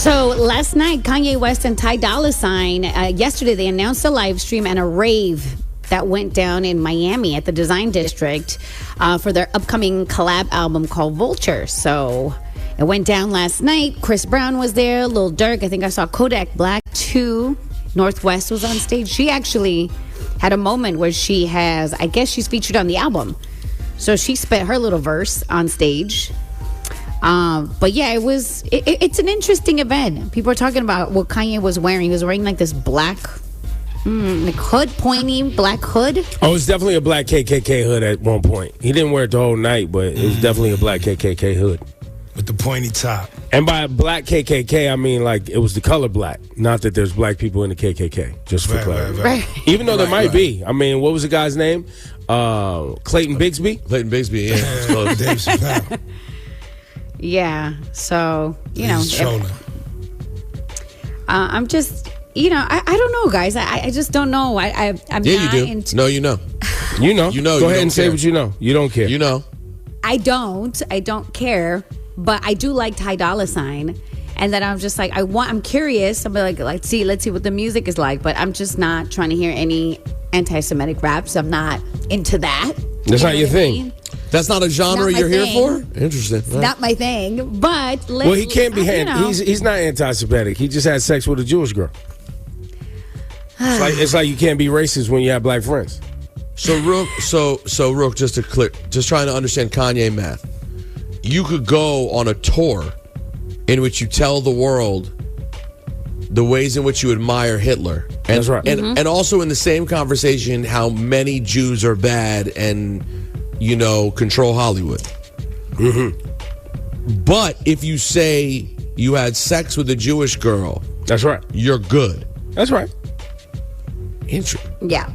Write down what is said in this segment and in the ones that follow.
So last night, Kanye West and Ty Dolla Sign, yesterday they announced a live stream and a rave that went down in Miami at the Design District for their upcoming collab album called Vulture. So it went down last night. Chris Brown was there, Lil Durk. I think I saw Kodak Black too. Northwest was on stage. She actually had a moment where I guess she's featured on the album. So she spit her little verse on stage. But yeah, it's an interesting event. People are talking about what Kanye was wearing. He was wearing like this black like hood, pointy black hood. Oh, it's definitely a black KKK hood at one point. He didn't wear it the whole night, but it was definitely a black KKK hood. With the pointy top. And by black KKK, I mean like it was the color black. Not that there's black people in the KKK, just for clarity. Right. Even though there might be. I mean, what was the guy's name? Clayton Bigsby? Clayton Bigsby, yeah. Dave Chappelle. Yeah, so, He's trolling. I'm just, I don't know, guys. I just don't know. I'm not you do. into... No, you know. You know. You know. Go ahead and say what you know. You don't care. You know. I don't care, but I do like Ty Dolla Sign. And then I'm just like, I'm curious. I'm like, let's see what the music is like. But I'm just not trying to hear any anti-Semitic raps. I'm not into that. That's not your thing. That's not a genre you're here for? Interesting. It's not my thing, but he can't be he's not anti-Semitic. He just had sex with a Jewish girl. It's like you can't be racist when you have black friends. So Rook, just trying to understand Kanye math. You could go on a tour in which you tell the world the ways in which you admire Hitler. And, that's right. And also in the same conversation how many Jews are bad and control Hollywood. Mm-hmm. But if you say you had sex with a Jewish girl, that's right. You're good. That's right. Interesting. Yeah.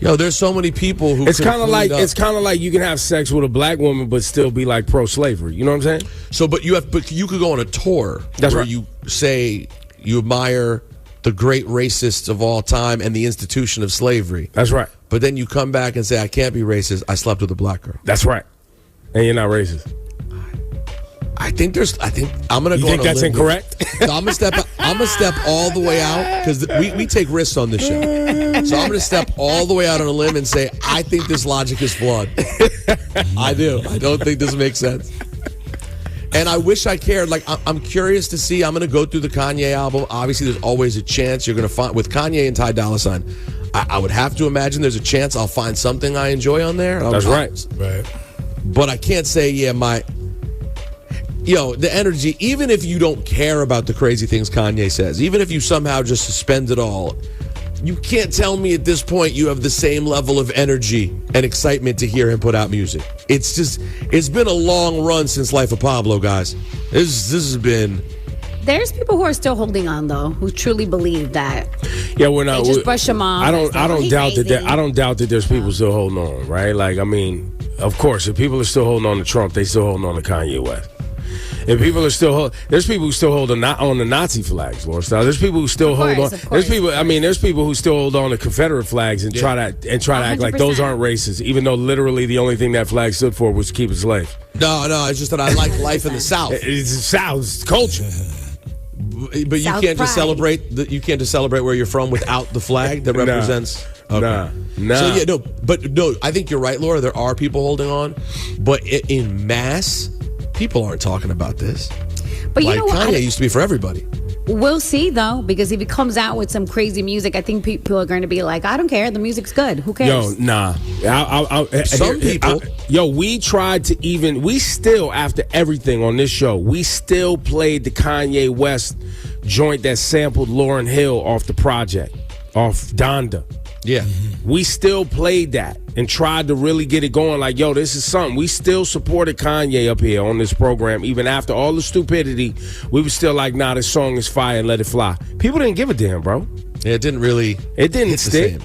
There's so many people who. It's kind of like you can have sex with a black woman but still be like pro-slavery. You know what I'm saying? So, but you could go on a tour that's where right. you say you admire the great racists of all time and the institution of slavery. That's right. But then you come back and say, I can't be racist. I slept with a black girl. That's right. And you're not racist. I think I'm going to go think that's incorrect? So I'm going to step all the way out because we take risks on this show. So I'm going to step all the way out on a limb and say, I think this logic is flawed. I do. I don't think this makes sense. And I wish I cared. Like, I'm curious to see. I'm going to go through the Kanye album. Obviously, there's always a chance you're going to find, with Kanye and Ty Dolla Sign, I would have to imagine there's a chance I'll find something I enjoy on there. That's right. But I can't say, the energy, even if you don't care about the crazy things Kanye says, even if you somehow just suspend it all, you can't tell me at this point you have the same level of energy and excitement to hear him put out music. It's been a long run since Life of Pablo, guys. This has been... There's people who are still holding on, though, who truly believe that. Yeah, we're not. They just brush them off. I don't doubt that. I don't doubt that there's people still holding on, right? Like, I mean, of course, if people are still holding on to Trump, they still holding on to Kanye West. If people are still there's people who still hold on the Nazi flags, Lord Style. There's people who still hold on. There's people who still hold on to Confederate flags and try to act like those aren't racist, even though literally the only thing that flag stood for was to keep us slaves. No, it's just that I like life in the South. It's the South, it's culture. But you can't just celebrate. You can't just celebrate where you're from without the flag that represents. Nah. So no. I think you're right, Laura. There are people holding on, but in mass, people aren't talking about this. But you know what? Kanye used to be for everybody. We'll see, though, because if he comes out with some crazy music, I think people are going to be like, I don't care. The music's good. Who cares? Yo, nah. Some people. We tried to we still, after everything on this show, we still played the Kanye West joint that sampled Lauryn Hill off the project, off Donda. Yeah. We still played that and tried to really get it going like, yo, this is something. We still supported Kanye up here on this program. Even after all the stupidity, we were still like, nah, this song is fire and let it fly. People didn't give a damn, bro. Yeah, it didn't stick.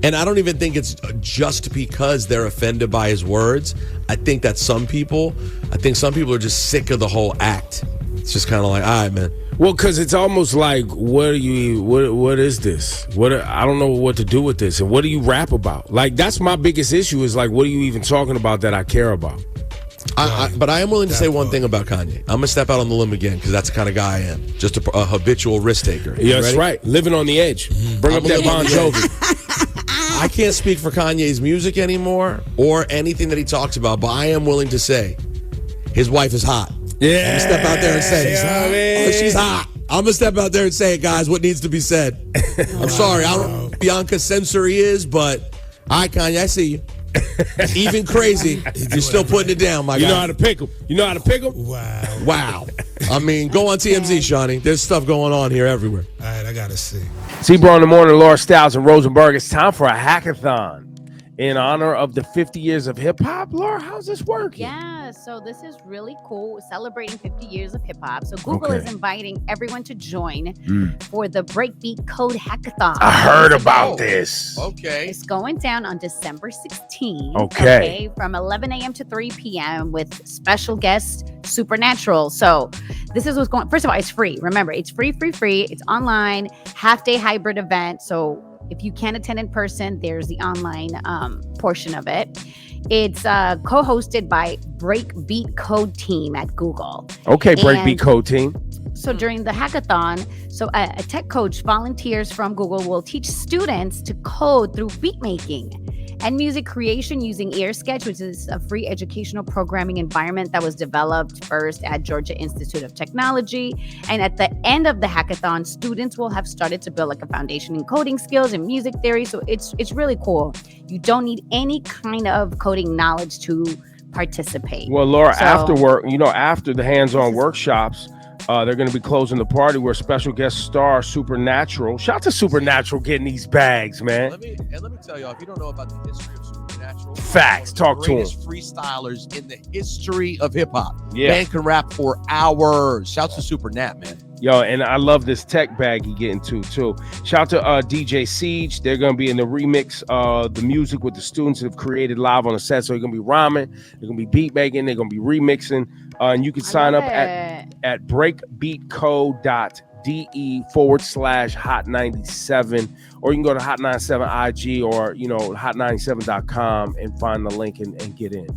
And I don't even think it's just because they're offended by his words. I think some people are just sick of the whole act. It's just kind of like, all right, man. Well, because it's almost like, what is this? I don't know what to do with this. And what do you rap about? Like, that's my biggest issue is like, what are you even talking about that I care about? But I am willing to say one thing about Kanye. I'm going to step out on the limb again because that's the kind of guy I am. Just a habitual risk taker. Yeah, that's right. Living on the edge. Bring up that Bon Jovi. I can't speak for Kanye's music anymore or anything that he talks about, but I am willing to say his wife is hot. Yeah. I'm going to step out there and say, she's hot. I'm going to step out there and say it, guys, what needs to be said. I'm sorry. I don't know who Bianca Sensory is, but all right, Kanye, I see you. Even crazy, you're still putting it down, my guy. You know how to pick them. You know how to pick them? Wow. I mean, go on TMZ, Shawnee. There's stuff going on here everywhere. All right, I got to see. Ebro in the morning, Laura Styles and Rosenberg. It's time for a hackathon in honor of the 50 years of hip hop. Laura, how's this working? Yeah, so this is really cool, celebrating 50 years of hip hop. So Google is inviting everyone to join for the Breakbeat Code Hackathon. I heard about this. Okay. It's going down on December 16th. Okay. From 11 a.m. to 3 p.m. with special guest Supernatural. So this is what's going. First of all, it's free. Remember, it's free. It's online, half-day hybrid event. So if you can't attend in person, there's the online portion of it. It's co-hosted by Breakbeat Code Team at Google. Okay, Breakbeat Code Team. So during the hackathon, a tech coach, volunteers from Google will teach students to code through beat making and music creation using EarSketch, which is a free educational programming environment that was developed first at Georgia Institute of Technology. And at the end of the hackathon, students will have started to build like a foundation in coding skills and music theory. So it's really cool. You don't need any kind of coding knowledge to participate. Well, Laura, after the hands-on workshops, they're going to be closing the party where special guest star Supernatural. Shout out to Supernatural getting these bags, man. Let me tell y'all, if you don't know about the history of Supernatural, facts. Talk to him. Greatest freestylers in the history of hip hop. Yeah, man can rap for hours. Shouts to Supernat, man. Yo, and I love this tech bag he getting to too. Shout to DJ Siege. They're gonna be in the remix the music with the students that have created live on the set. So they're gonna be rhyming, they're gonna be beat making, they're gonna be remixing. And you can sign up at breakbeatcode.de/hot97, or you can go to Hot97 IG or Hot97.com and find the link and get in.